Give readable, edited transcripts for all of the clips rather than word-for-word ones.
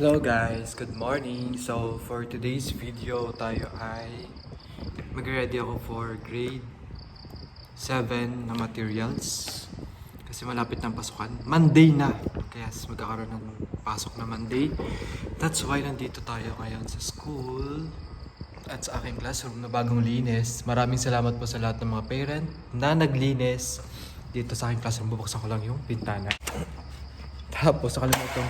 Hello guys, good morning. So for today's video tayo ay mag-ready ako for grade 7 na materials kasi malapit ng pasukan. Monday na. Kaya magkakaroon ng pasok na Monday. That's why nandito tayo ngayon sa school at sa aking classroom na bagong linis. Maraming salamat po sa lahat ng mga parent na naglinis dito sa aking classroom. Bubuksan ko lang yung pintana. Tapos nakalimutan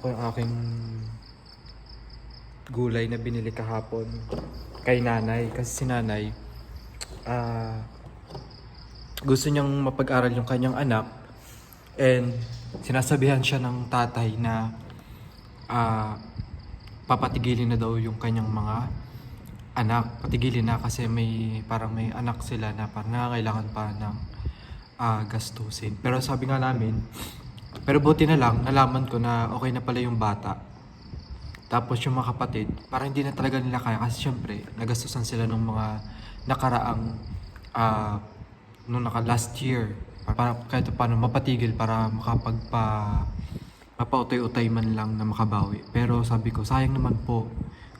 ko yung aking gulay na binili kahapon kay nanay. Kasi si nanay, gusto niyang mapag-aral yung kanyang anak. And sinasabihan siya ng tatay na papatigilin na daw yung kanyang mga anak. Patigilin na kasi may anak sila na parang nangangailangan pa ng gastusin. Pero sabi nga namin, pero buti na lang, nalaman ko na okay na pala yung bata. Tapos yung mga kapatid, parang hindi na talaga nila kaya kasi syempre, nagastusan sila ng mga nakaraang, nung last year. Para kahit paano mapatigil para mapautay-utay man lang na makabawi. Pero sabi ko, sayang naman po.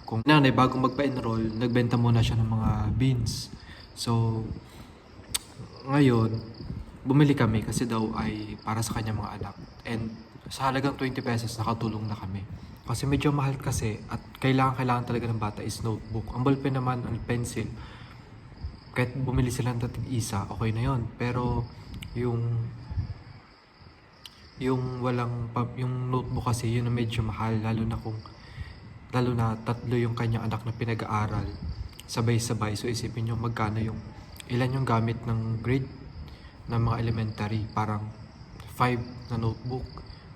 Kung nanay, bago magpa-enroll, nagbenta muna siya ng mga beans. So, ngayon, bumili kami kasi daw ay para sa kanya mga anak. And sa halagang 20 pesos, nakatulong na kami. Kasi medyo mahal kasi at kailangan talaga ng bata is notebook. Ang ballpen naman, ang pencil, kahit bumili sila ng isa, okay na yon. Pero yung notebook kasi, yun na medyo mahal. Lalo na tatlo yung kanyang anak na pinag-aaral. Sabay-sabay. So isipin nyo magkano ilan yung gamit ng grade ng mga elementary, parang 5 na notebook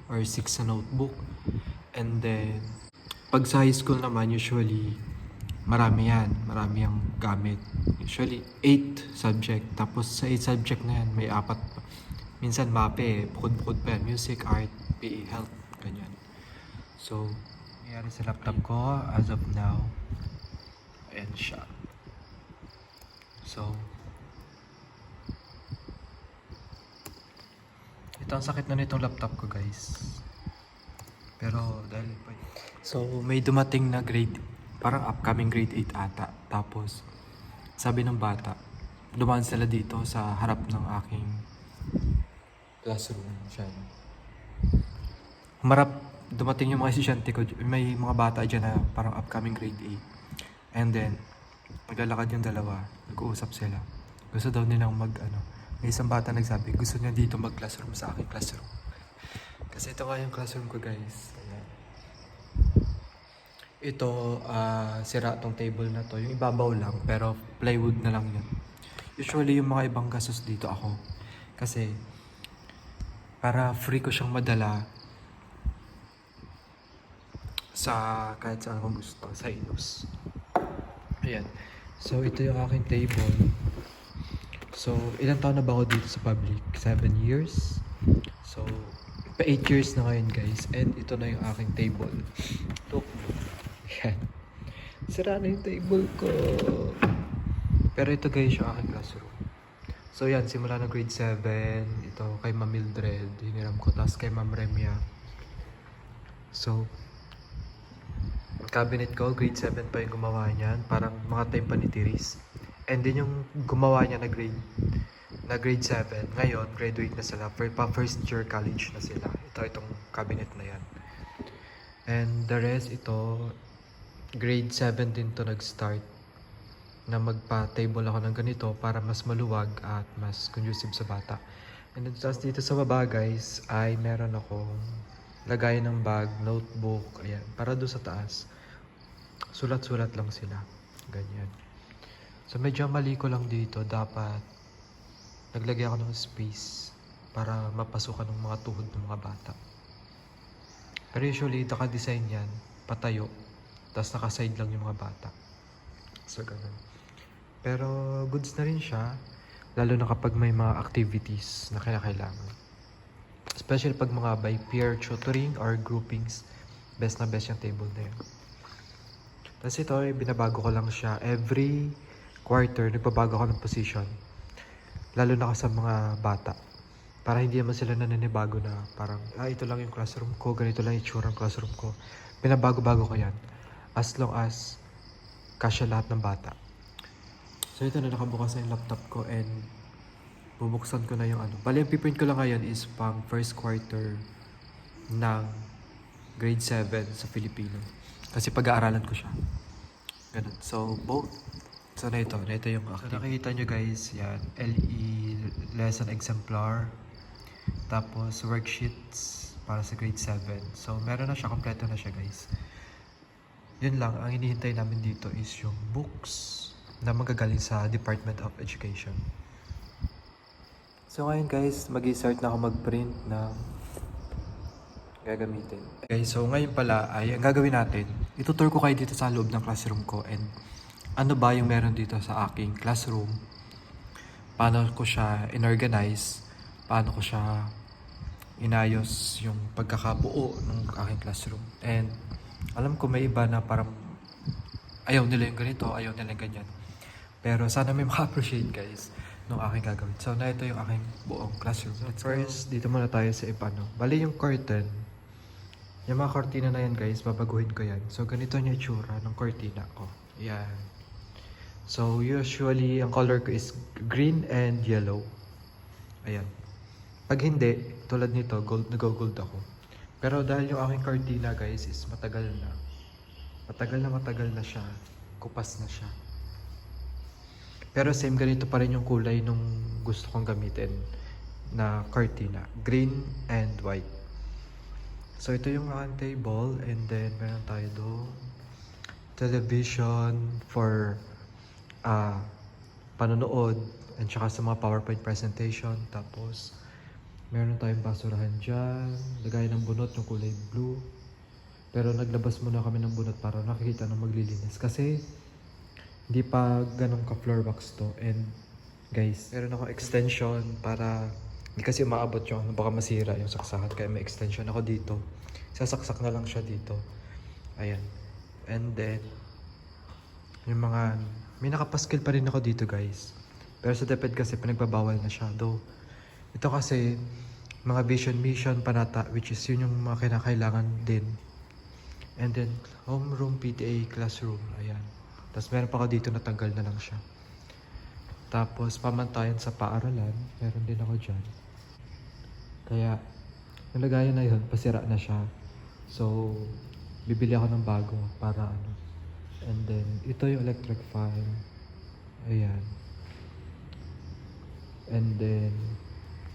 or 6 na notebook. And then pag sa high school naman, usually marami ang gamit, usually 8 subject. Tapos sa 8 subject na yan, may 4 minsan MAPE, bukod pa yan, music, art, PE, health, ganyan. So nangyari sa laptop ko as of now, ayan siya. So ito ang sakit na nitong laptop ko guys. Pero dahil pa yun. So may dumating na grade, parang upcoming grade 8 ata. Tapos sabi ng bata, dumaan sila dito sa harap ng aking classroom. Dumating yung mga estudyante ko, may mga bata dyan na parang upcoming grade 8. And then naglalakad yung dalawa, nag-uusap sila. Gusto daw nilang may isang bata nagsabi, gusto niya dito mag-classroom sa aking classroom. Kasi ito nga yung classroom ko guys. Ayan. Ito, sira tong table na to. Yung ibabaw lang, pero plywood na lang yun. Usually yung mga ibang gastos dito ako. Kasi, para free ko siyang madala kahit saan ko gusto, sa Inus. Ayan. So, ito yung aking table. So, ilang taon na ba ako dito sa public? 7 years. So, pa 8 years na ngayon guys. And ito na yung aking table. Look. Yan. Sira na yung table ko. Pero ito guys yung aking classroom. So yan, simula na grade 7. Ito kay Ma'am Mildred. Hiniram ko. Tapos kay Ma'am Remia. So, cabinet ko, grade 7 pa yung gumawa niyan. Parang mga time pa ni Tiris. And then yung gumawa niya na grade 7, ngayon graduate na sila, first year college na sila. Itong cabinet na yan. And the rest, ito grade 7 din to nag-start na magpa-table ako ng ganito para mas maluwag at mas conducive sa bata. And then dito sa baba guys ay meron akong lagayan ng bag, notebook, ayan, para doon sa taas. Sulat-sulat lang sila. Ganyan. So medyo mali ko lang dito, dapat naglagay ako ng space para mapasukan ng mga tuhod ng mga bata. Pero usually naka-design yan, patayo, tapos naka-side lang yung mga bata. So ganun. Pero goods na rin siya, lalo na kapag may mga activities na kailangan. Especially pag mga by peer tutoring or groupings, best na best yung table na yun. Tapos ito, binabago ko lang siya every quarter, nagbabago ako ng position. Lalo na sa mga bata. Para hindi naman sila naninibago na parang, ito lang yung classroom ko, ganito lang yung itsura ng classroom ko. Pinabago-bago ko yan. As long as kasya lahat ng bata. So ito na, nakabukas na yung laptop ko and bubuksan ko na yung ano. Bali, yung piprint ko lang ngayon is pang first quarter ng grade 7 sa Filipino. Kasi pag-aaralan ko siya. Ganun. So, both. So, na ito yung active. So, nakikita nyo guys, yan. LE lesson exemplar. Tapos, worksheets para sa grade 7. So, meron na siya. Kompleto na siya guys. Yun lang. Ang hinihintay namin dito is yung books na magagaling sa Department of Education. So, ngayon guys, mag-start na ako mag-print ng gagamitin. Okay, so ngayon pala ay ang gagawin natin, itutur ko kayo dito sa loob ng classroom ko and ano ba yung meron dito sa aking classroom, paano ko siya inorganize, paano ko siya inayos yung pagkakabuo ng aking classroom. And alam ko may iba na parang ayaw nila yung ganito, ayaw nila yung ganyan. Pero sana may maka-appreciate guys nung aking gagawin. So na ito yung aking buong classroom. So, first, dito muna tayo sa ipano. Bali yung curtain. Yung mga cortina na yan guys, babaguhin ko yan. So ganito yung itsura ng cortina ko. Yan. So usually, ang color ko is green and yellow. Ayan. Pag hindi, tulad nito, gold, nag-gold ako. Pero dahil yung aking cortina guys is matagal na. Matagal na siya. Kupas na siya. Pero same ganito pa rin yung kulay nung gusto kong gamitin na cortina. Green and white. So ito yung aking table and then meron tayo doon television for panonood and saka sa mga PowerPoint presentation. Tapos meron tayong basurahan dyan, lagay ng bunot yung kulay blue. Pero naglabas muna kami ng bunot para nakikita ng maglilinis kasi hindi pa ganun ka floor box to. And guys, meron ako extension para hindi kasi umaabot yung baka masira yung saksakan, kaya may extension ako dito. Sasaksak na lang siya dito. Ayan. And then yung mga may nakapaskil pa rin ako dito guys. Pero sa DepEd kasi pinagbabawal na siya. Though ito kasi mga vision mission panata, which is yun yung mga kinakailangan din. And then homeroom, PTA, classroom. Ayan. Tapos meron pa ako dito, natanggal na lang siya. Tapos pamantayan sa paaralan, meron din ako dyan. Kaya yung lagayan na yun, pasira na siya. So bibili ako ng bago para ano. And then ito yung electric fan. Ayan. And then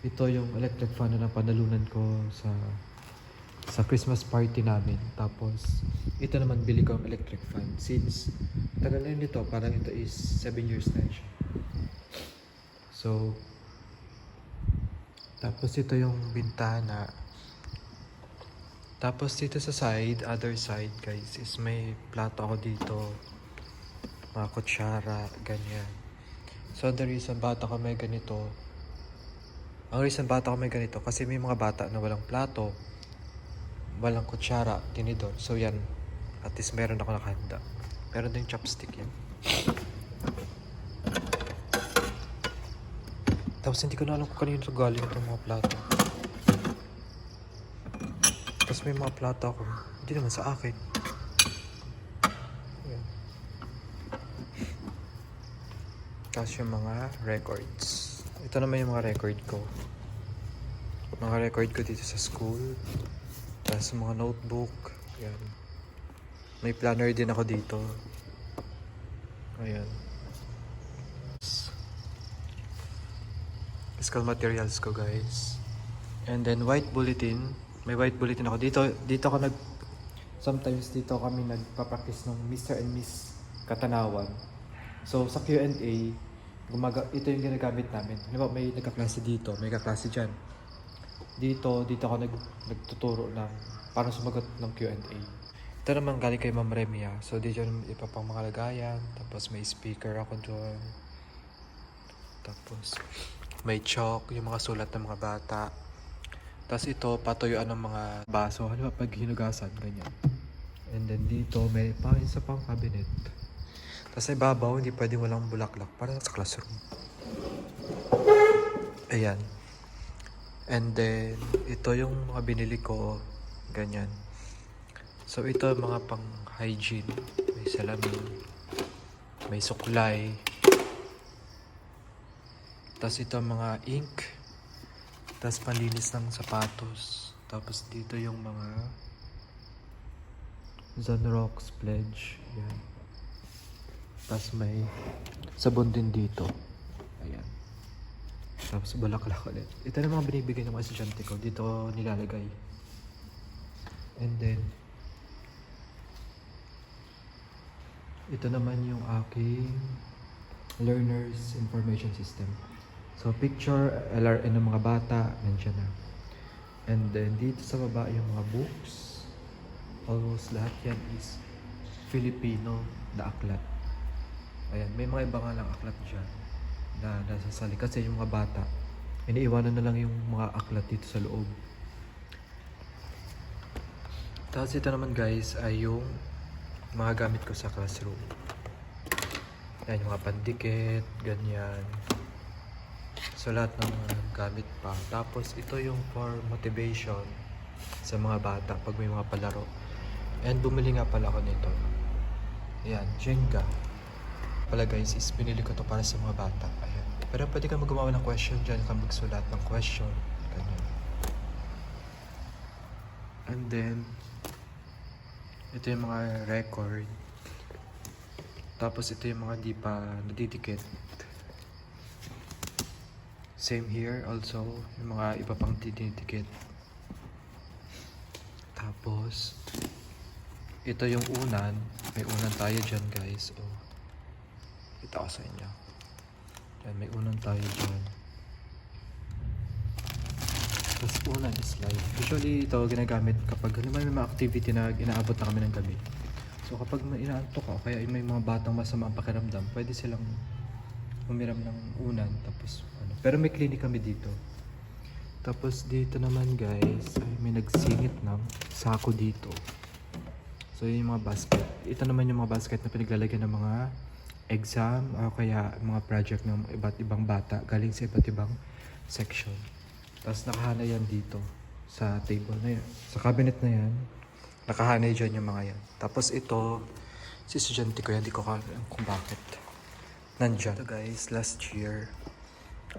ito yung electric fan na panalunan ko sa Christmas party namin. Tapos ito naman bili ko ang electric fan since tagal na yun ito, parang ito is 7 years na siya. So tapos ito yung bintana. Tapos dito sa side, other side guys, is may plato ako dito, mga kutsara, ganyan. So the reason bata ko may ganito, kasi may mga bata na walang plato, walang kutsara, tinidor. So yan, at least meron ako nakahanda. Meron din chopstick yan. Tapos hindi ko na alam kung kanino galing itong mga plato. Tapos may mga plato ako, hindi naman sa akin. Ayan. Tapos yung mga records. Ito naman yung mga record ko. Mga record ko dito sa school. Tapos mga notebook. Ayan. May planner din ako dito. Ayan. Fiscal materials ko guys. And then white bulletin. May white bulletin ako. Dito ako sometimes dito kami nagpa-practice ng Mr. and Miss Katanawan. So sa Q&A, ito yung ginagamit namin. Halimbawa may nagkaklase dito, may kaklase dyan. Dito ako nagtuturo ng paano sumagot ng Q&A. Ito naman galing kay Ma'am Remia. So dito yung iba pang mga lagayan. Tapos may speaker ako doon. Tapos may chalk, yung mga sulat ng mga bata. Tapos ito, patuyuan ng mga baso. Ano ba pag hinugasan, ganyan. And then dito, may isa pang cabinet. Tapos sa ibabaw, hindi pwedeng walang bulaklak para sa classroom. Ayan. And then, ito yung mga binili ko. Ganyan. So, ito mga pang hygiene. May salamin. May suklay. Tapos ito mga ink. Tapos panlinis ng sapatos. Tapos dito yung mga Zanrox Pledge. Yan. Tapos may sabon din dito. Ayan. Tapos bulaklak ulit. Ito na mga binibigay ng mga estudyante ko. Dito nilalagay. And then, ito naman yung aking Learner's Information System. So, picture, LRN ng mga bata, nandiyan na. And then, dito sa baba yung mga books. Almost lahat yan is Filipino na aklat. Ayan, may mga iba nga lang aklat dyan na nasasali. Kasi yung mga bata, iniiwanan na lang yung mga aklat dito sa loob. Tapos ito naman guys ay yung mga gamit ko sa classroom. Ayan, yung mga pandikit, ganyan. So lahat ng mga gamit pa. Tapos ito yung for motivation sa mga bata pag may mga palaro. And bumili nga pala ako nito. Ayan, Jenga. Pala guys, is binili ko to para sa mga bata. Ayan. Pero pwede ka gumawa ng question dyan, ka magsulat ng question. Ganyan. And then, ito yung mga record. Tapos ito yung mga di pa nadidikit. Same here also, yung mga iba pang didikit. Tapos, ito yung unan. May unan tayo dyan guys. Oh. Kita ko sa inyo. Yan, may unan tayo dyan. Tapos unan is live. Usually ito ginagamit kapag may mga activity na inaabot na kami ng gabi. So kapag inaantok ka, kaya may mga batang masama ang pakiramdam, pwede silang umiram ng unan. Tapos, ano. Pero may clinic kami dito. Tapos dito naman guys, ay may nagsingit ng sako dito. So yun yung mga basket. Ito naman yung mga basket na pinaglalagyan ng mga exam o kaya mga project ng iba't ibang bata galing sa iba't ibang section. Tapos nakahanay yan dito sa table na yan. Sa cabinet na yan, nakahanay dyan yung mga yan. Tapos ito, si estudyante ko yan, di ko alam kung bakit nandyan. Ito guys, last year.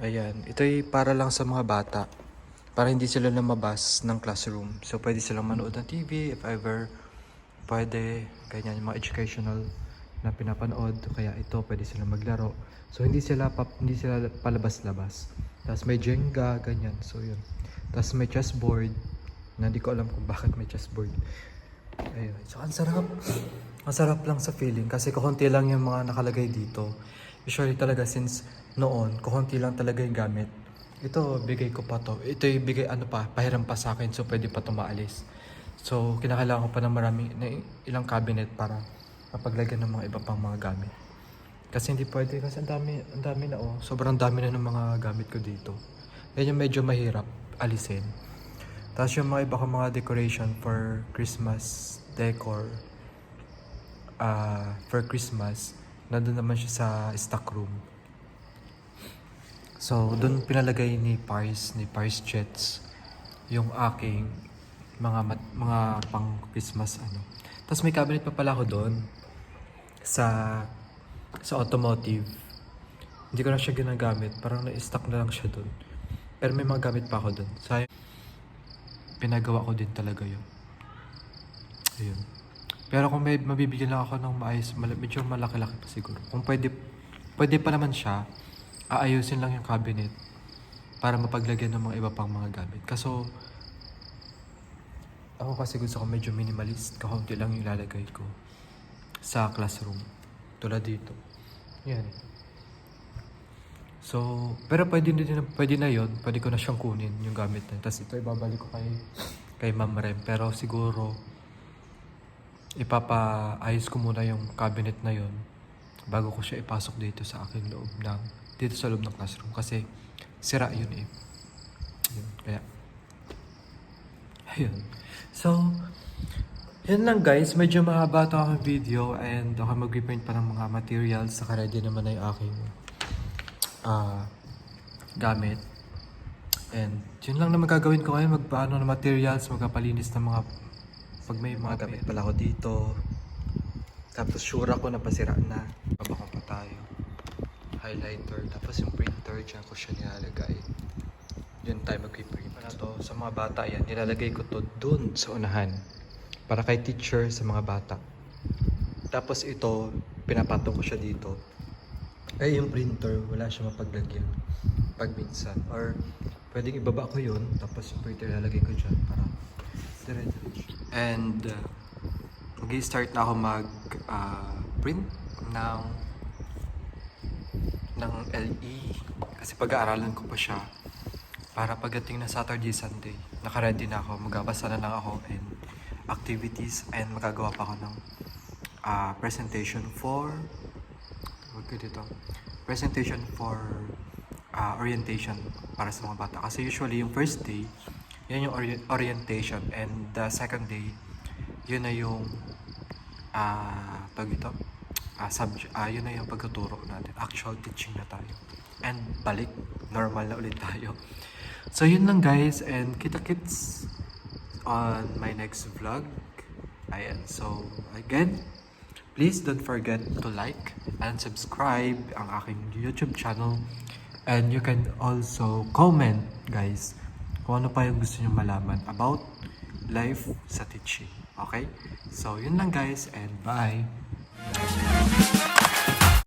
Ayan, ito ay para lang sa mga bata. Para hindi sila lumabas ng classroom. So pwede silang manood ng TV if ever pwede. Ganyan yung mga educational na pinapanood. Kaya ito, pwede silang maglaro. So hindi sila palabas-labas. Tapos may Jenga, ganyan. So yun. Tapos may chessboard. Na hindi ko alam kung bakit may chessboard. Ayun. So ang sarap. Ang sarap lang sa feeling. Kasi kukunti lang yung mga nakalagay dito. Usually talaga since noon, kukunti lang talaga yung gamit. Ito, bigay ko pa to. Ito yung bigay, pahiram pa sa akin. So pwede pa tumaalis. So kinakailangan ko pa ng ilang cabinet para mapaglagyan ng mga iba pang mga gamit. Kasi hindi pwede kasi ang dami na oh. Sobrang dami na ng mga gamit ko dito. Yan yung medyo mahirap alisin. Tapos yung mga iba kong mga decoration for Christmas decor. For Christmas, nandun naman siya sa stock room. So, doon pinalagay ni Pars Jets yung aking mga pang Christmas ano. Tapos may cabinet pa pala ako doon sa automotive. Hindi ko na siya ginagamit. Parang na-stock na lang siya doon. Pero may mga gamit pa ako doon. So, pinagawa ko din talaga yun. Ayun. Pero kung may mabibigyan lang ako ng maayos, medyo malaki-laki pa siguro. Kung pwede pa naman siya, aayusin lang yung cabinet para mapaglagyan ng mga iba pang mga gamit. Kaso, ako kasi gusto ko medyo minimalist. Kakunti lang yung ilalagay ko sa classroom. Tulad dito. Yan. So, pero pwede na yun. Pwede ko na siyang kunin yung gamit na. Tapos ito ibabalik ko kay Ma'am Rem. Pero siguro, ipapaayos ko muna yung cabinet na yun bago ko siya ipasok dito sa aking dito sa loob ng classroom. Kasi sira yun eh. Yun, kaya, ayun. So, yan lang guys, medyo mahaba ito aking video and ako mag-reprint pa ng mga materials. Saka ready naman na yung aking gamit. And yun lang naman gagawin ko ngayon, magpaano ng materials, magpapalinis ng mga pag may mga gamit pala ako dito. Tapos sure ako na pasira na. Babakong pa tayo. Highlighter, tapos yung printer, dyan ko siya nilalagay. Yun tayo mag-print. Ano to, sa mga bata yan, nilalagay ko to dun sa unahan. Para kay teacher sa mga bata. Tapos ito, pinapatong ko siya dito. Eh yung printer, wala siya mapaglagyan pag minsan. Or pwedeng ibaba ko yun, tapos yung printer lalagay ko dyan para dire-diretso. And mag-start na ako mag-print ng LE kasi pag-aaralan ko pa siya para pagdating na Saturday, Sunday, naka-ready na ako. Magbabasa na lang ako and activities and magagawa pa ako ng presentation for orientation para sa mga bata. Kasi usually yung first day, yan yung orientation, and the second day, yun na yung yun na yung pagtuturo natin. Actual teaching na tayo. And balik, normal na ulit tayo. So yun lang guys, and kita-kits on my next vlog. Ayan, so again, please don't forget to like and subscribe ang aking YouTube channel. And you can also comment, guys, kung ano pa yung gusto nyo malaman about life sa teaching. Okay? So, yun lang guys, and bye!